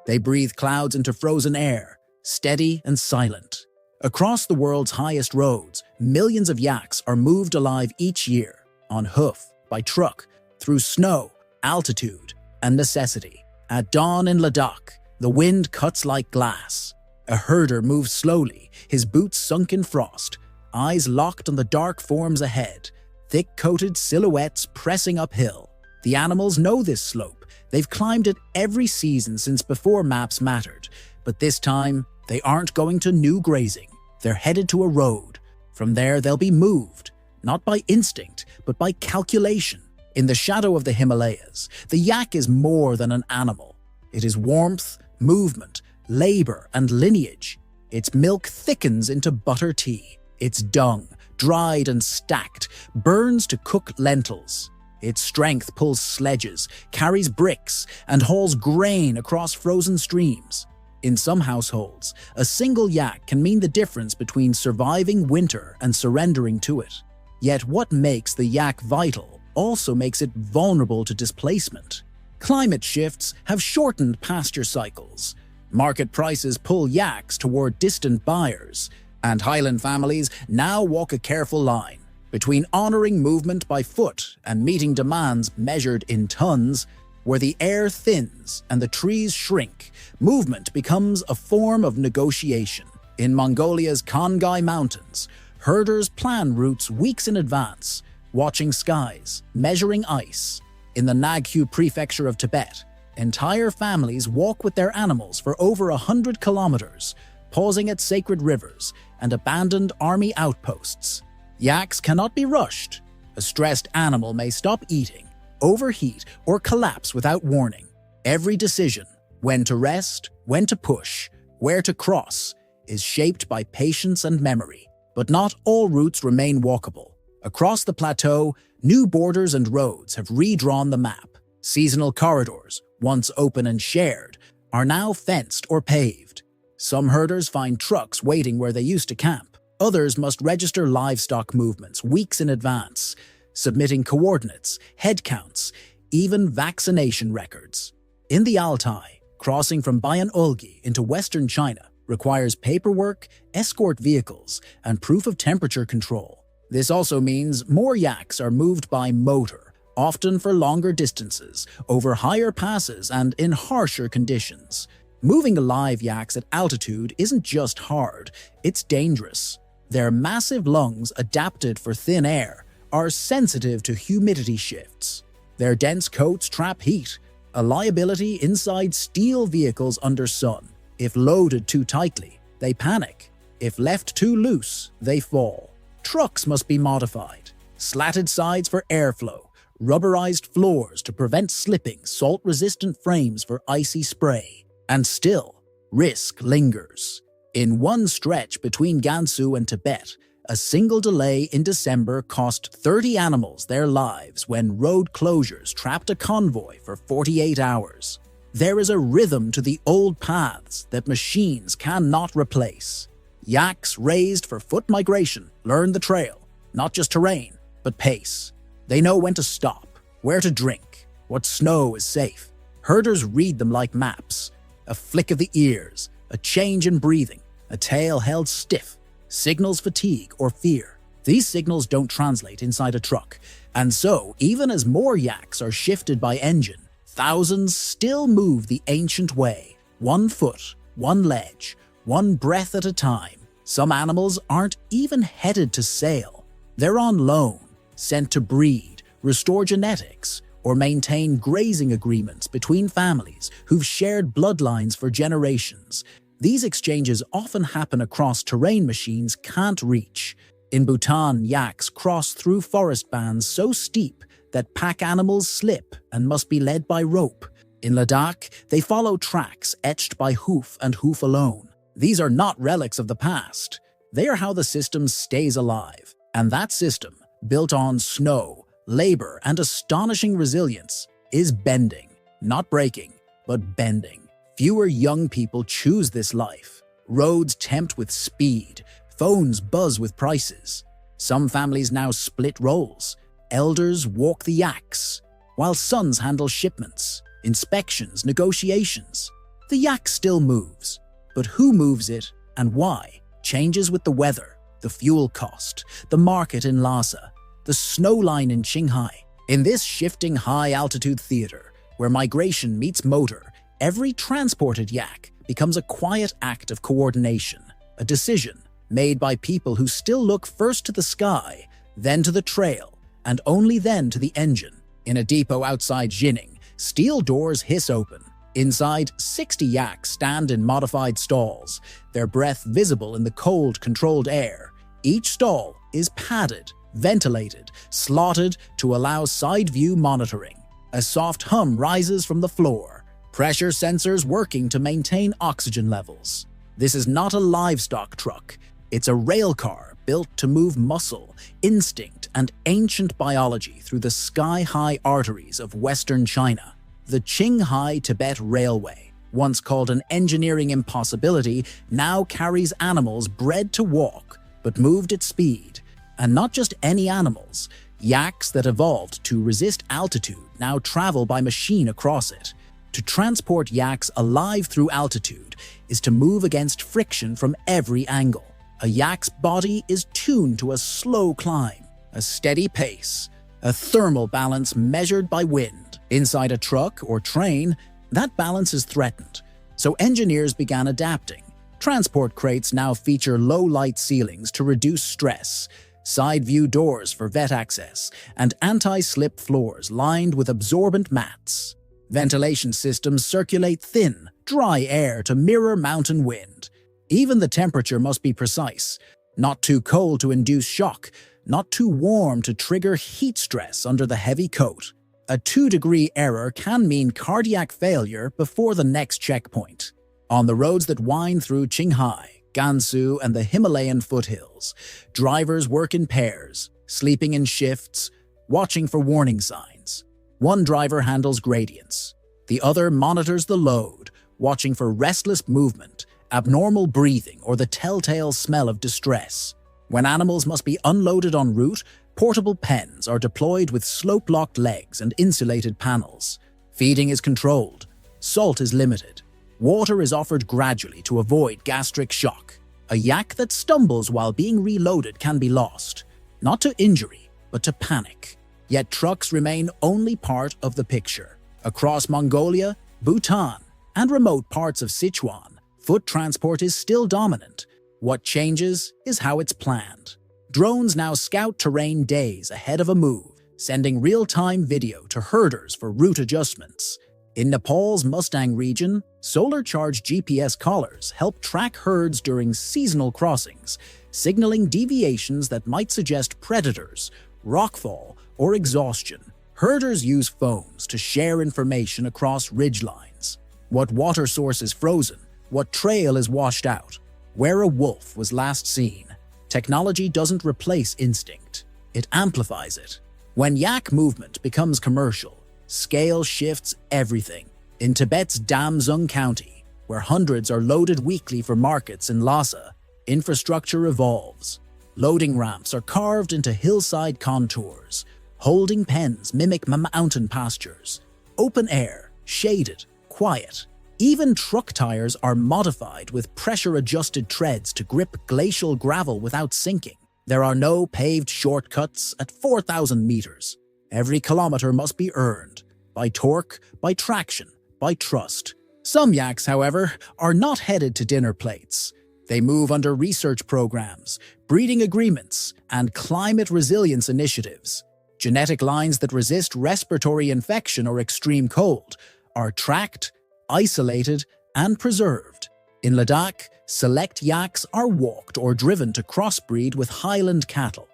They breathe clouds into frozen air, steady and silent. Across the world's highest roads, millions of yaks are moved alive each year, on hoof, by truck, through snow, altitude, and necessity. At dawn in Ladakh, the wind cuts like glass. A herder moves slowly, his boots sunk in frost, eyes locked on the dark forms ahead, thick-coated silhouettes pressing uphill. The animals know this slope. They've climbed it every season since before maps mattered. But this time, they aren't going to new grazing. They're headed to a road. From there, they'll be moved, not by instinct, but by calculation. In the shadow of the Himalayas, the yak is more than an animal. It is warmth, movement, labor, and lineage. Its milk thickens into butter tea. Its dung, dried and stacked, burns to cook lentils. Its strength pulls sledges, carries bricks, and hauls grain across frozen streams. In some households, a single yak can mean the difference between surviving winter and surrendering to it. Yet what makes the yak vital also makes it vulnerable to displacement. Climate shifts have shortened pasture cycles. Market prices pull yaks toward distant buyers, and highland families now walk a careful line between honoring movement by foot and meeting demands measured in tons. Where the air thins and the trees shrink, movement becomes a form of negotiation. In Mongolia's Khangai Mountains, herders plan routes weeks in advance, watching skies, measuring ice. In the Naghu prefecture of Tibet, entire families walk with their animals for over 100 kilometers, pausing at sacred rivers and abandoned army outposts. Yaks cannot be rushed. A stressed animal may stop eating, overheat, or collapse without warning. Every decision, when to rest, when to push, where to cross, is shaped by patience and memory. But not all routes remain walkable. Across the plateau, new borders and roads have redrawn the map. Seasonal corridors, once open and shared, are now fenced or paved. Some herders find trucks waiting where they used to camp. Others must register livestock movements weeks in advance, submitting coordinates, head counts, even vaccination records. In the Altai, crossing from Bayan-Ulgi into western China requires paperwork, escort vehicles, and proof of temperature control. This also means more yaks are moved by motor, often for longer distances, over higher passes and in harsher conditions. Moving live yaks at altitude isn't just hard, it's dangerous. Their massive lungs, adapted for thin air, are sensitive to humidity shifts. Their dense coats trap heat, a liability inside steel vehicles under sun. If loaded too tightly, they panic. If left too loose, they fall. Trucks must be modified. Slatted sides for airflow, rubberized floors to prevent slipping, salt-resistant frames for icy spray. And still, risk lingers. In one stretch between Gansu and Tibet, a single delay in December cost 30 animals their lives when road closures trapped a convoy for 48 hours. There is a rhythm to the old paths that machines cannot replace. Yaks raised for foot migration learn the trail, not just terrain, but pace. They know when to stop, where to drink, what snow is safe. Herders read them like maps. A flick of the ears, a change in breathing, a tail held stiff, signals fatigue or fear. These signals don't translate inside a truck, and so even as more yaks are shifted by engine, thousands still move the ancient way, one foot, one ledge, one breath at a time. Some animals aren't even headed to sail. They're on loan, sent to breed, restore genetics, or maintain grazing agreements between families who've shared bloodlines for generations. These exchanges often happen across terrain machines can't reach. In Bhutan, yaks cross through forest bands so steep that pack animals slip and must be led by rope. In Ladakh, they follow tracks etched by hoof and hoof alone. These are not relics of the past. They are how the system stays alive. And that system, built on snow, labor, and astonishing resilience, is bending. Not breaking, but bending. Fewer young people choose this life. Roads tempt with speed. Phones buzz with prices. Some families now split roles. Elders walk the yaks, while sons handle shipments, inspections, negotiations. The yak still moves, but who moves it and why changes with the weather, the fuel cost, the market in Lhasa, the snow line in Qinghai. In this shifting high-altitude theater, where migration meets motor, every transported yak becomes a quiet act of coordination, a decision made by people who still look first to the sky, then to the trail, and only then to the engine. In a depot outside Jining, steel doors hiss open. Inside, 60 yaks stand in modified stalls, their breath visible in the cold, controlled air. Each stall is padded, ventilated, slotted to allow side-view monitoring. A soft hum rises from the floor, pressure sensors working to maintain oxygen levels. This is not a livestock truck. It's a rail car built to move muscle, instinct, and ancient biology through the sky-high arteries of Western China. The Qinghai-Tibet Railway, once called an engineering impossibility, now carries animals bred to walk, but moved at speed. And not just any animals. Yaks that evolved to resist altitude now travel by machine across it. To transport yaks alive through altitude is to move against friction from every angle. A yak's body is tuned to a slow climb, a steady pace, a thermal balance measured by wind. Inside a truck or train, that balance is threatened, so engineers began adapting. Transport crates now feature low-light ceilings to reduce stress, side-view doors for vet access, and anti-slip floors lined with absorbent mats. Ventilation systems circulate thin, dry air to mirror mountain wind. Even the temperature must be precise, not too cold to induce shock, not too warm to trigger heat stress under the heavy coat. A 2-degree error can mean cardiac failure before the next checkpoint. On the roads that wind through Qinghai, Gansu, and the Himalayan foothills, drivers work in pairs, sleeping in shifts, watching for warning signs. One driver handles gradients. The other monitors the load, watching for restless movement, abnormal breathing, or the telltale smell of distress. When animals must be unloaded en route, portable pens are deployed with slope-locked legs and insulated panels. Feeding is controlled. Salt is limited. Water is offered gradually to avoid gastric shock. A yak that stumbles while being reloaded can be lost, not to injury, but to panic. Yet trucks remain only part of the picture. Across Mongolia, Bhutan, and remote parts of Sichuan, foot transport is still dominant. What changes is how it's planned. Drones now scout terrain days ahead of a move, sending real-time video to herders for route adjustments. In Nepal's Mustang region, solar-charged GPS collars help track herds during seasonal crossings, signaling deviations that might suggest predators, rockfall, or exhaustion. Herders use phones to share information across ridgelines. What water source is frozen, what trail is washed out, where a wolf was last seen. Technology doesn't replace instinct, it amplifies it. When yak movement becomes commercial, scale shifts everything. In Tibet's Damzung County, where hundreds are loaded weekly for markets in Lhasa, infrastructure evolves. Loading ramps are carved into hillside contours. Holding pens mimic mountain pastures. Open air, shaded, quiet. Even truck tires are modified with pressure-adjusted treads to grip glacial gravel without sinking. There are no paved shortcuts at 4,000 meters. Every kilometer must be earned, by torque, by traction, by trust. Some yaks, however, are not headed to dinner plates. They move under research programs, breeding agreements, and climate resilience initiatives. Genetic lines that resist respiratory infection or extreme cold are tracked, isolated, and preserved. In Ladakh, select yaks are walked or driven to crossbreed with highland cattle,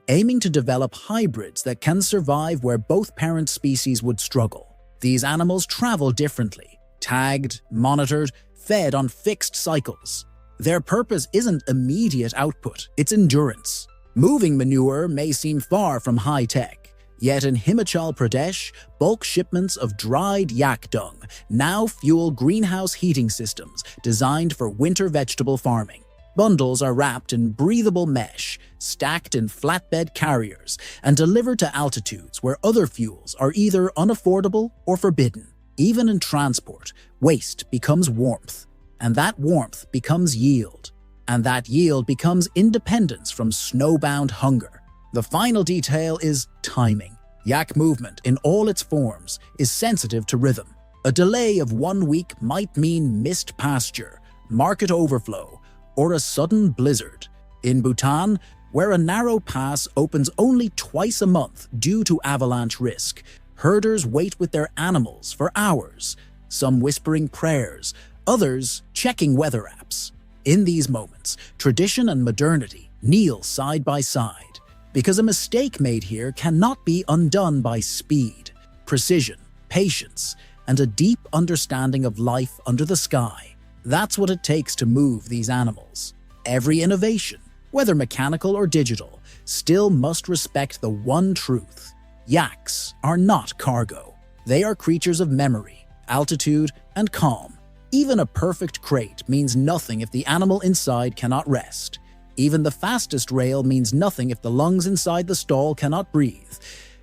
aiming to develop hybrids that can survive where both parent species would struggle. These animals travel differently, tagged, monitored, fed on fixed cycles. Their purpose isn't immediate output, it's endurance. Moving manure may seem far from high-tech, yet in Himachal Pradesh, bulk shipments of dried yak dung now fuel greenhouse heating systems designed for winter vegetable farming. Bundles are wrapped in breathable mesh, stacked in flatbed carriers, and delivered to altitudes where other fuels are either unaffordable or forbidden. Even in transport, waste becomes warmth, and that warmth becomes yield, and that yield becomes independence from snowbound hunger. The final detail is timing. Yak movement in all its forms is sensitive to rhythm. A delay of 1 week might mean missed pasture, market overflow, or a sudden blizzard. In Bhutan, where a narrow pass opens only twice a month due to avalanche risk, herders wait with their animals for hours, some whispering prayers, others checking weather apps. In these moments, tradition and modernity kneel side by side, because a mistake made here cannot be undone by speed, precision, patience, and a deep understanding of life under the sky. That's what it takes to move these animals. Every innovation, whether mechanical or digital, still must respect the one truth. Yaks are not cargo. They are creatures of memory, altitude, and calm. Even a perfect crate means nothing if the animal inside cannot rest. Even the fastest rail means nothing if the lungs inside the stall cannot breathe.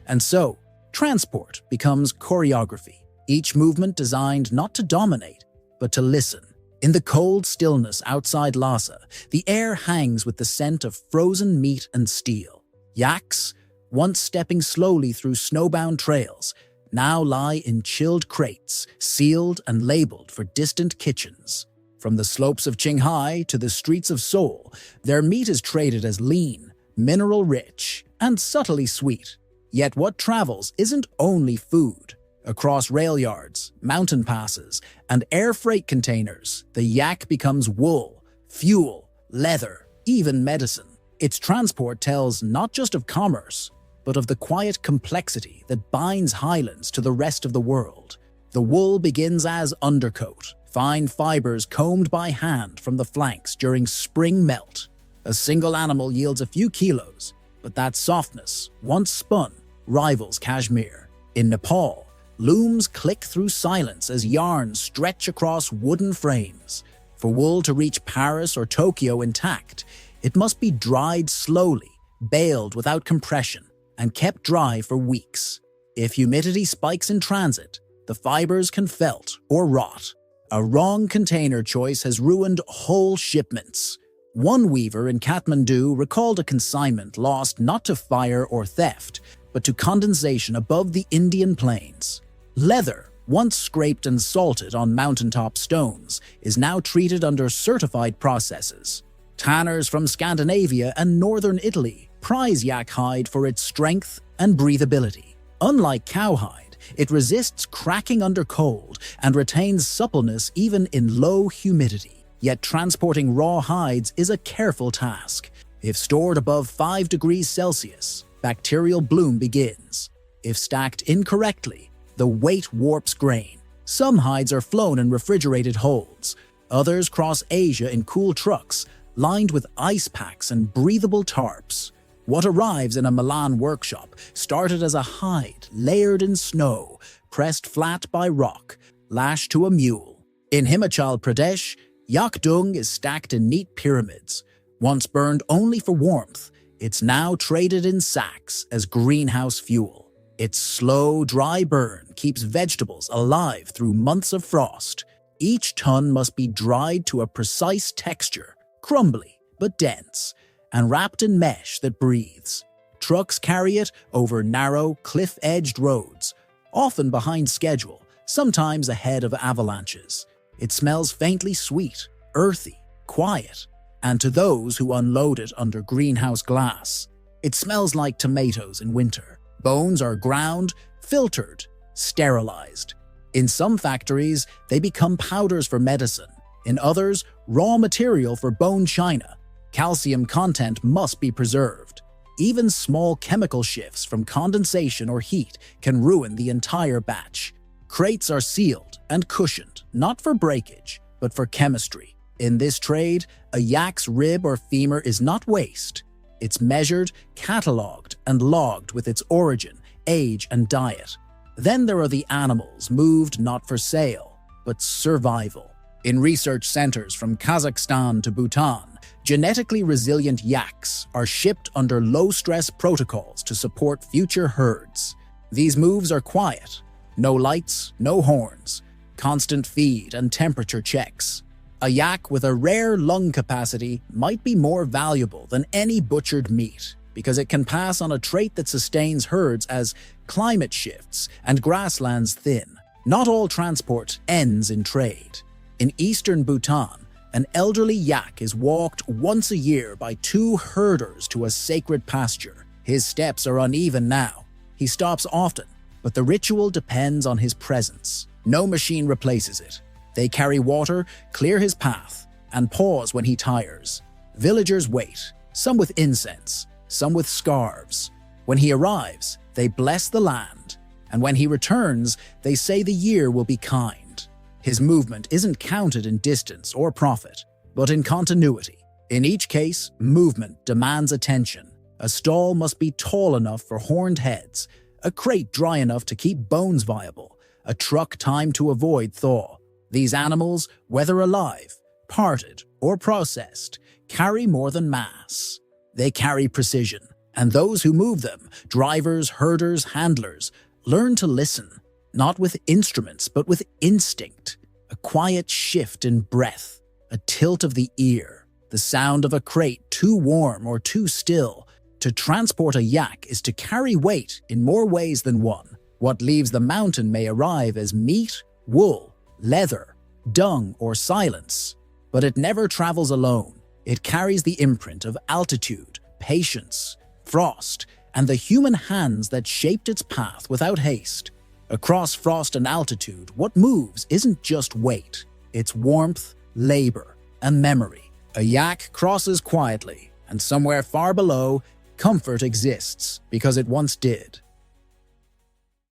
And so, transport becomes choreography, each movement designed not to dominate, but to listen. In the cold stillness outside Lhasa, the air hangs with the scent of frozen meat and steel. Yaks, once stepping slowly through snowbound trails, now lie in chilled crates, sealed and labeled for distant kitchens. From the slopes of Qinghai to the streets of Seoul, their meat is traded as lean, mineral-rich, and subtly sweet. Yet what travels isn't only food. Across rail yards, mountain passes, and air freight containers, the yak becomes wool, fuel, leather, even medicine. Its transport tells not just of commerce, but of the quiet complexity that binds highlands to the rest of the world. The wool begins as undercoat, fine fibers combed by hand from the flanks during spring melt. A single animal yields a few kilos, but that softness, once spun, rivals cashmere. In Nepal, looms click through silence as yarns stretch across wooden frames. For wool to reach Paris or Tokyo intact, it must be dried slowly, baled without compression, and kept dry for weeks. If humidity spikes in transit, the fibers can felt or rot. A wrong container choice has ruined whole shipments. One weaver in Kathmandu recalled a consignment lost not to fire or theft, but to condensation above the Indian plains. Leather, once scraped and salted on mountaintop stones, is now treated under certified processes. Tanners from Scandinavia and northern Italy prize yak hide for its strength and breathability. Unlike cowhide, it resists cracking under cold and retains suppleness even in low humidity. Yet transporting raw hides is a careful task. If stored above 5 degrees Celsius, bacterial bloom begins. If stacked incorrectly, the weight warps grain. Some hides are flown in refrigerated holds. Others cross Asia in cool trucks, lined with ice packs and breathable tarps. What arrives in a Milan workshop started as a hide layered in snow, pressed flat by rock, lashed to a mule. In Himachal Pradesh, yak dung is stacked in neat pyramids. Once burned only for warmth, it's now traded in sacks as greenhouse fuel. Its slow, dry burn keeps vegetables alive through months of frost. Each ton must be dried to a precise texture, crumbly but dense, and wrapped in mesh that breathes. Trucks carry it over narrow, cliff-edged roads, often behind schedule, sometimes ahead of avalanches. It smells faintly sweet, earthy, quiet, and to those who unload it under greenhouse glass, it smells like tomatoes in winter. Bones are ground, filtered, sterilized. In some factories, they become powders for medicine. In others, raw material for bone china. Calcium content must be preserved. Even small chemical shifts from condensation or heat can ruin the entire batch. Crates are sealed and cushioned, not for breakage, but for chemistry. In this trade, a yak's rib or femur is not waste. It's measured, catalogued, and logged with its origin, age, and diet. Then there are the animals moved not for sale, but survival. In research centers from Kazakhstan to Bhutan, genetically resilient yaks are shipped under low-stress protocols to support future herds. These moves are quiet, No lights, no horns, constant feed and temperature checks. A yak with a rare lung capacity might be more valuable than any butchered meat because it can pass on a trait that sustains herds as climate shifts and grasslands thin. Not all transport ends in trade. In eastern Bhutan, an elderly yak is walked once a year by 2 herders to a sacred pasture. His steps are uneven now. He stops often, but the ritual depends on his presence. No machine replaces it. They carry water, clear his path, and pause when he tires. Villagers wait, some with incense, some with scarves. When he arrives, they bless the land, and when he returns, they say the year will be kind. His movement isn't counted in distance or profit, but in continuity. In each case, movement demands attention. A stall must be tall enough for horned heads, a crate dry enough to keep bones viable, a truck timed to avoid thaw. These animals, whether alive, parted, or processed, carry more than mass. They carry precision, and those who move them, drivers, herders, handlers, learn to listen, not with instruments but with instinct. A quiet shift in breath, a tilt of the ear, the sound of a crate too warm or too still. To transport a yak is to carry weight in more ways than one. What leaves the mountain may arrive as meat, wool, leather, dung, or silence, but it never travels alone. It carries the imprint of altitude, patience, frost, and the human hands that shaped its path without haste. Across frost and altitude, what moves isn't just weight, it's warmth, labor, and memory. A yak crosses quietly, and somewhere far below, comfort exists because it once did.